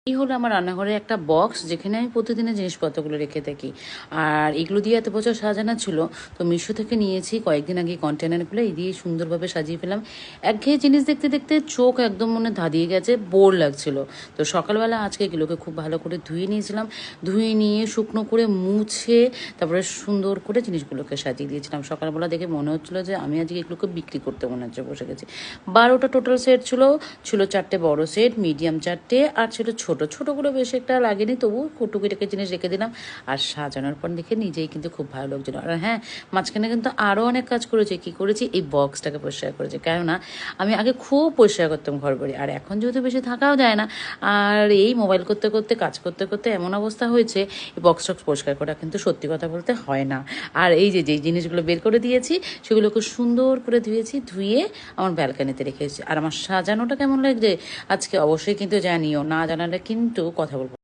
এই হলো আমার রান্নাঘরে একটা বক্স, যেখানে আমি প্রতিদিনের জিনিসপত্রগুলো রেখে থাকি। আর এগুলো দিয়ে এত বছর সাজানো ছিল, তো মিশো থেকে নিয়েছি কয়েকদিন আগে কন্টেনারগুলো, এই দিয়ে সুন্দরভাবে সাজিয়ে ফেলাম। একঘেয়ে জিনিস দেখতে দেখতে চোখ একদম মনে ধাঁধিয়ে গেছে, বোর লাগছিল। তো সকালবেলা আজকে এগুলোকে খুব ভালো করে ধুয়ে নিয়েছিলাম, ধুয়ে নিয়ে শুকনো করে মুছে তারপরে সুন্দর করে জিনিসগুলোকে সাজিয়ে দিয়েছিলাম। সকালবেলা দেখে মনে হচ্ছিলো যে আমি আজকে এগুলোকে বিক্রি করতে মনে হচ্ছে বসে গেছি। 12টা টোটাল সেট ছিল। ছিল 4টে বড় সেট, মিডিয়াম 4টে, আর ছিল ছোটোগুলো বেশি একটা লাগেনি, তবু টুকিটাকি জিনিস রেখে দিলাম। আর সাজানোর পর দেখে নিজেই কিন্তু খুব ভালো লাগছিল। আর হ্যাঁ, মাঝখানে কিন্তু আরও অনেক কাজ করেছি। কী করেছি, এই বক্সটাকে পরিষ্কার করেছি, কেননা আমি আগে খুব পরিষ্কার করতাম ঘর বাড়ি, আর এখন যেহেতু বেশি থাকাও যায় না, আর এই মোবাইল করতে করতে কাজ করতে করতে এমন অবস্থা হয়েছে, এই বক্স টক্স পরিষ্কার করা কিন্তু সত্যি কথা বলতে হয় না। আর এই যে যেই জিনিসগুলো বের করে দিয়েছি সেগুলোকে সুন্দর করে ধুয়ে আমার ব্যালকানিতে রেখেছি। আর আমার সাজানোটা কেমন লাগছে আজকে অবশ্যই কিন্তু জানিও, না জানালে কিন্তু কথা বলবো।